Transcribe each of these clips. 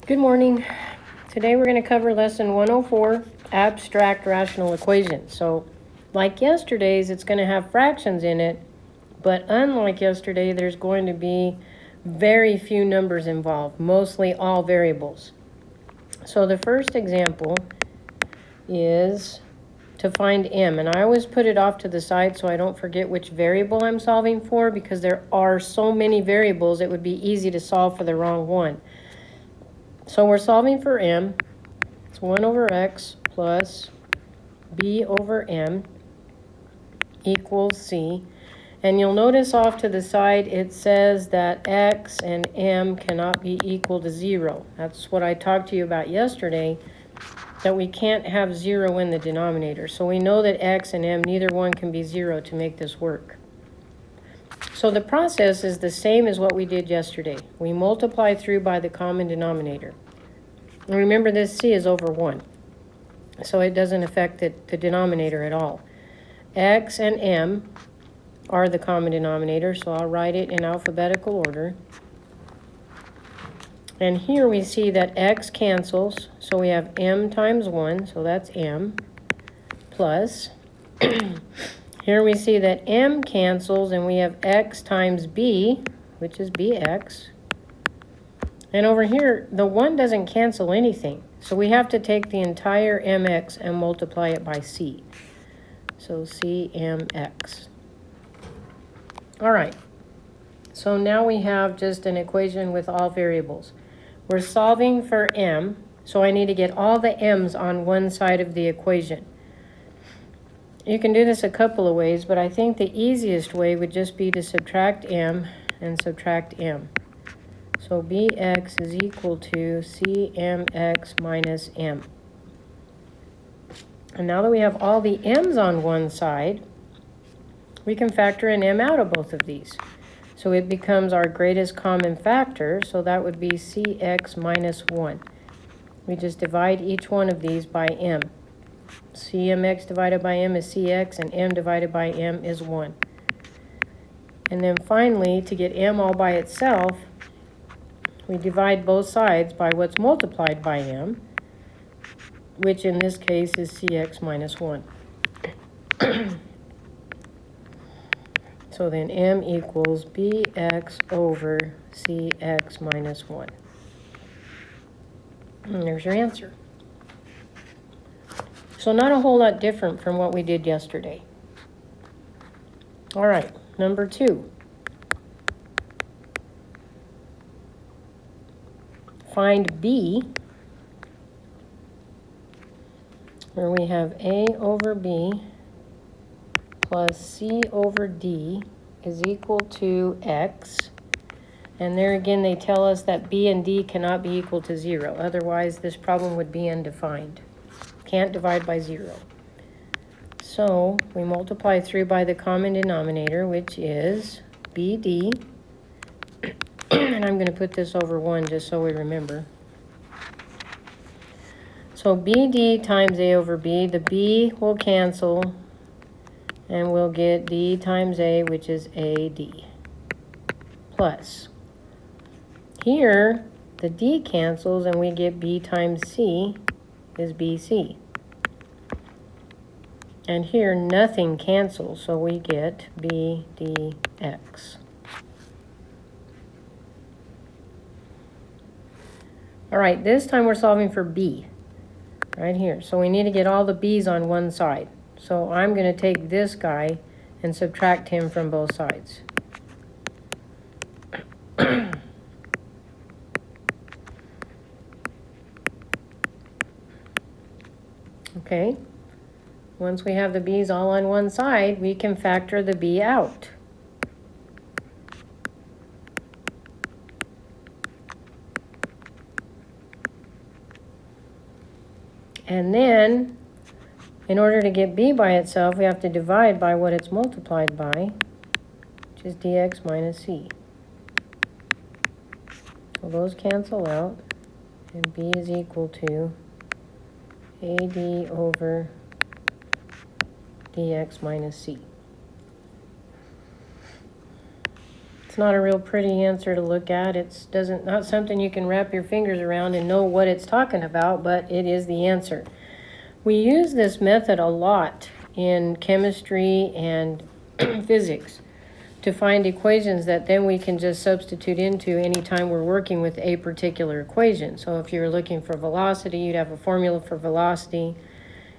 Good morning. Today we're going to cover lesson 104, abstract rational equations. So, like yesterday's, it's going to have fractions in it, but unlike yesterday, there's going to be very few numbers involved, mostly all variables. So the first example is to find m, and I always put it off to the side so I don't forget which variable I'm solving for, because there are so many variables it would be easy to solve for the wrong one. So we're solving for m. It's 1 over x plus b over m equals c. And you'll notice off to the side it says that x and m cannot be equal to 0. That's what I talked to you about yesterday, that we can't have 0 in the denominator. So we know that x and m, neither one can be 0 to make this work. So the process is the same as what we did yesterday. We multiply through by the common denominator. And remember, this c is over 1, so it doesn't affect the denominator at all. X and m are the common denominator, so I'll write it in alphabetical order. And here we see that x cancels, so we have m times 1, so that's m, plus, here we see that m cancels, and we have x times b, which is bx. And over here, the 1 doesn't cancel anything, so we have to take the entire mx and multiply it by c. So cmx. All right, so now we have just an equation with all variables. We're solving for m, so I need to get all the m's on one side of the equation. You can do this a couple of ways, but I think the easiest way would just be to subtract m and subtract m. So bx is equal to cmx minus m. And now that we have all the m's on one side, we can factor an m out of both of these. So it becomes our greatest common factor, so that would be cx minus 1. We just divide each one of these by m. Cmx divided by m is cx, and m divided by m is 1. And then finally, to get m all by itself, we divide both sides by what's multiplied by m, which in this case is cx minus 1. So then m equals bx over cx minus 1. And there's your answer. So not a whole lot different from what we did yesterday. All right, number 2. Find b, where we have a over b plus c over d is equal to x. And there again, they tell us that b and d cannot be equal to 0. Otherwise, this problem would be undefined. Can't divide by 0. So we multiply through by the common denominator, which is bd. And I'm going to put this over 1 just so we remember. So bd times a over b, the b will cancel, and we'll get d times a, which is ad, plus. Here, the d cancels, and we get b times c is bc. And here, nothing cancels, so we get b dx. All right, this time we're solving for b, right here. So we need to get all the b's on one side. So I'm going to take this guy and subtract him from both sides. Okay, once we have the b's all on one side, we can factor the b out. And then, in order to get b by itself, we have to divide by what it's multiplied by, which is dx minus c. So those cancel out, and b is equal to ad over dx minus c. not a real pretty answer to look at. It's not something you can wrap your fingers around and know what it's talking about, but it is the answer. We use this method a lot in chemistry and physics to find equations that then we can just substitute into anytime we're working with a particular equation. So if you're looking for velocity, you'd have a formula for velocity,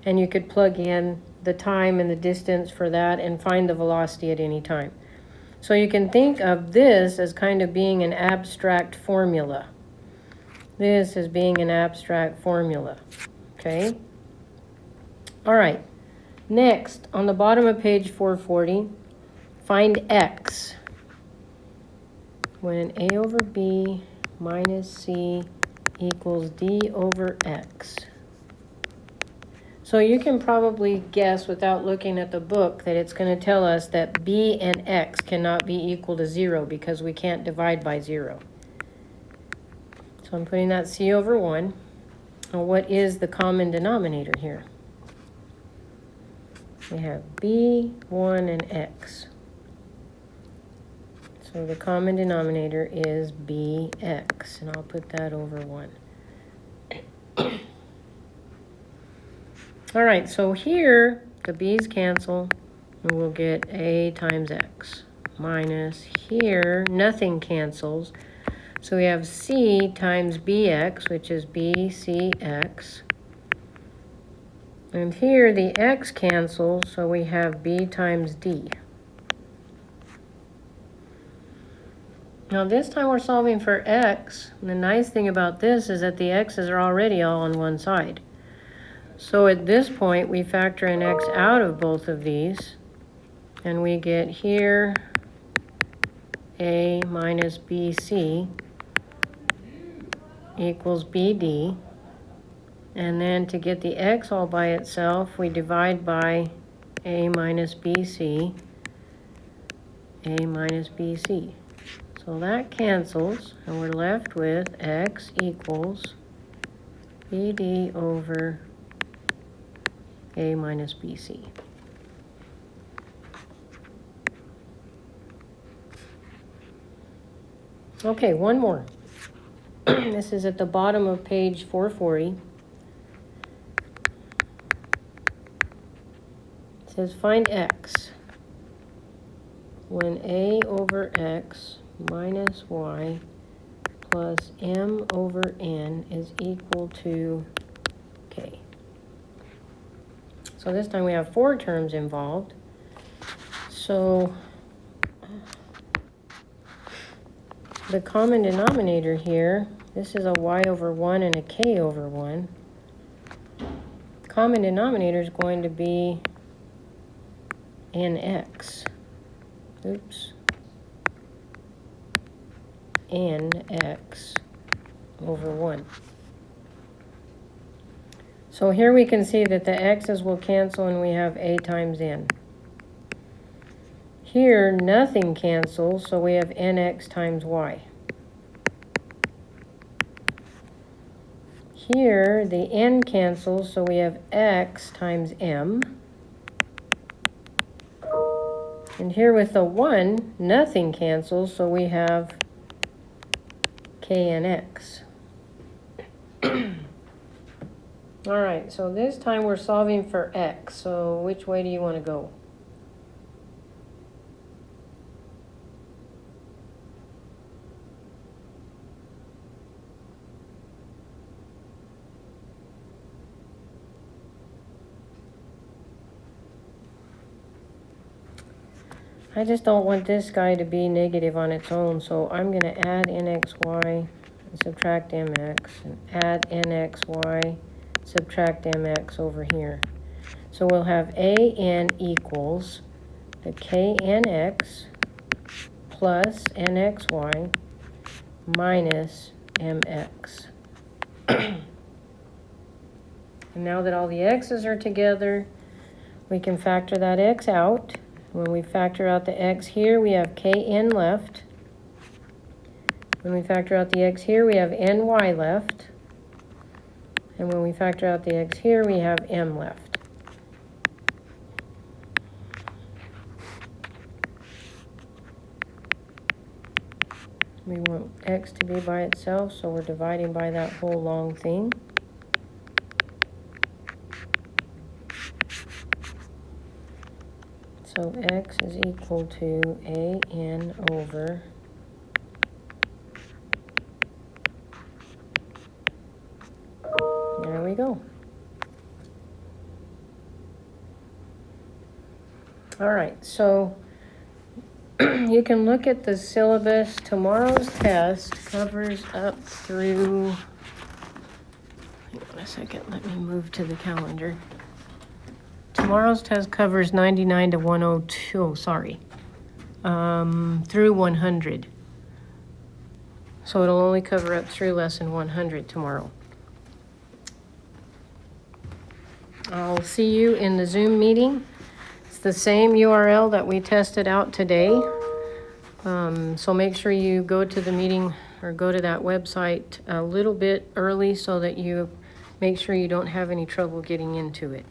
and you could plug in the time and the distance for that and find the velocity at any time. So you can think of this as kind of being an abstract formula. This is being an abstract formula, okay? All right, next, on the bottom of page 440, find x when a over b minus c equals d over x. So you can probably guess without looking at the book that it's going to tell us that b and x cannot be equal to 0 because we can't divide by 0. So I'm putting that c over 1. Now what is the common denominator here? We have b, 1, and x. So the common denominator is bx, and I'll put that over 1. All right, so here the b's cancel, and we'll get a times x. Minus here, nothing cancels. So we have c times bx, which is bcx. And here the x cancels, so we have b times d. Now this time we're solving for x. And the nice thing about this is that the x's are already all on one side. So at this point we factor an x out of both of these, and we get here a minus bc equals bd. And then to get the x all by itself, we divide by a minus bc, a minus bc. So that cancels, and we're left with x equals bd over a minus bc. Okay, one more. This is at the bottom of page 440. It says find x when a over x minus y plus m over n is equal to k. So this time we have 4 terms involved. So the common denominator here, this is a y over 1 and a k over 1. Common denominator is going to be nx. Oops. Nx over 1. So here we can see that the x's will cancel and we have a times n. Here nothing cancels, so we have nx times y. Here the n cancels, so we have x times m. And here with the 1, nothing cancels, so we have k and x. All right, so this time we're solving for x. So which way do you want to go? I just don't want this guy to be negative on its own, so I'm going to add nxy and subtract mx, and add nxy, subtract mx over here. So we'll have an equals the knx plus nxy minus mx. And now that all the x's are together, we can factor that x out. When we factor out the x here, we have kn left. When we factor out the x here, we have ny left. And when we factor out the x here, we have m left. We want x to be by itself, so we're dividing by that whole long thing. So x is equal to an over there we go. All right, so you can look at the syllabus. Tomorrow's test covers up through, hang on a second, let me move to the calendar. Tomorrow's test covers 99 to 102, through 100. So it'll only cover up through lesson 100 tomorrow. I'll see you in the Zoom meeting. It's the same URL that we tested out today. So make sure you go to the meeting or go to that website a little bit early so that you make sure you don't have any trouble getting into it.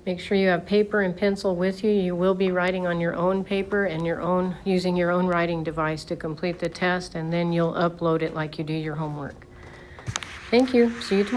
Make sure you have paper and pencil with you. You will be writing on your own paper and using your own writing device to complete the test, and then you'll upload it like you do your homework. Thank you. See you tomorrow.